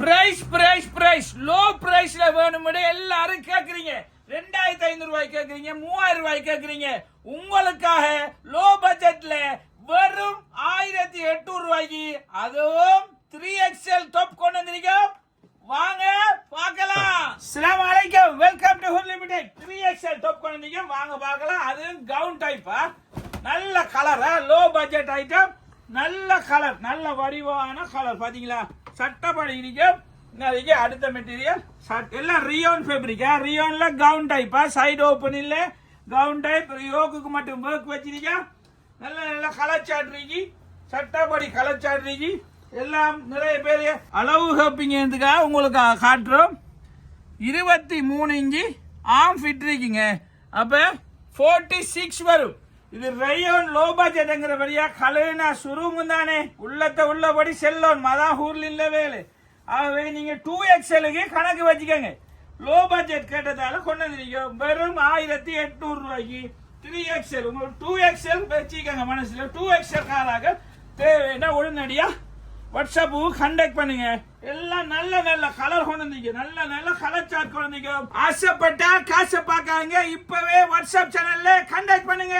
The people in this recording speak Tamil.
பிரைஸ் லோ பிரைஸ்ல வேணும்னு எல்லாரும் கேக்குறீங்க. 2500 ரூபாய் கேக்குறீங்க, 3000 ரூபாய் கேக்குறீங்க. உங்களுக்காக லோ பட்ஜெட்ல வெறும் 1800 ரூபாய்க்கு அதுவும் 3XL டாப் கொண்டு வந்திருக்கோம். வாங்க பார்க்கலாம். அஸ்ஸலாமு அலைக்கும், welcome to Hoor limited. 3XL top கொண்டு வந்திருக்கோம், வாங்க பார்க்கலாம். அது கவுன் டைப்பா, நல்ல கலர், லோ பட்ஜெட் ஐட்டம், நல்ல கலர், நல்ல வடிவான கலர். பாத்தீங்களா, சட்டப்படி இருக்கும். அடுத்த மெட்டீரியல் எல்லாம் ரியோன் ஃபேப்ரிக். ரியோன்ல கவுன் டைப்பா, சைடு ஓப்பன் இல்ல, கவுன் டைப். யோகுக்கு மட்டும் ஒர்க் வச்சிருக்கா. நல்ல நல்ல கலர் சாட்ரிக்கு, சட்டப்படி கலர் சாட்ரிக்கு எல்லாம். நிறைய பேர் அளவு ஹப்பிங்கிறதுக்காக உங்களுக்கு காட்டுறோம். 23 இன்ச்சு ஆம் ஃபிட் இருக்குங்க. அப்ப 46 வரும். இது ரயோன் லோ பட்ஜெட்ங்கிறபடியா கலனா சுருங்கும் தானே, உள்ளத்தை உள்ளபடி செல்லோன் மதான் ஊர்ல இல்ல வேலை. ஆகவே நீங்க 2XLக்கு கணக்கு வச்சுக்கோங்க. லோ பட்ஜெட் கேட்டதால கொண்டு வந்திருக்கோம். வெறும் 1800 ரூபாய்க்கு 3XL. உங்களுக்கு 2XL வச்சுக்கோங்க மனசுல. 2XL காராக தேவைன்னா உடனடியா வாட்ஸ்அப்பு கண்டக்ட் பண்ணுங்க. எல்லாம் நல்ல நல்ல கலர் கொண்டு வந்தீங்க, நல்ல நல்ல கலர் சார்ட் கொண்டு வந்தீங்க. ஆசைப்பட்டா காசை பார்க்காங்க, இப்பவே வாட்ஸ்அப் சேனல்ல கண்டக்ட் பண்ணுங்க.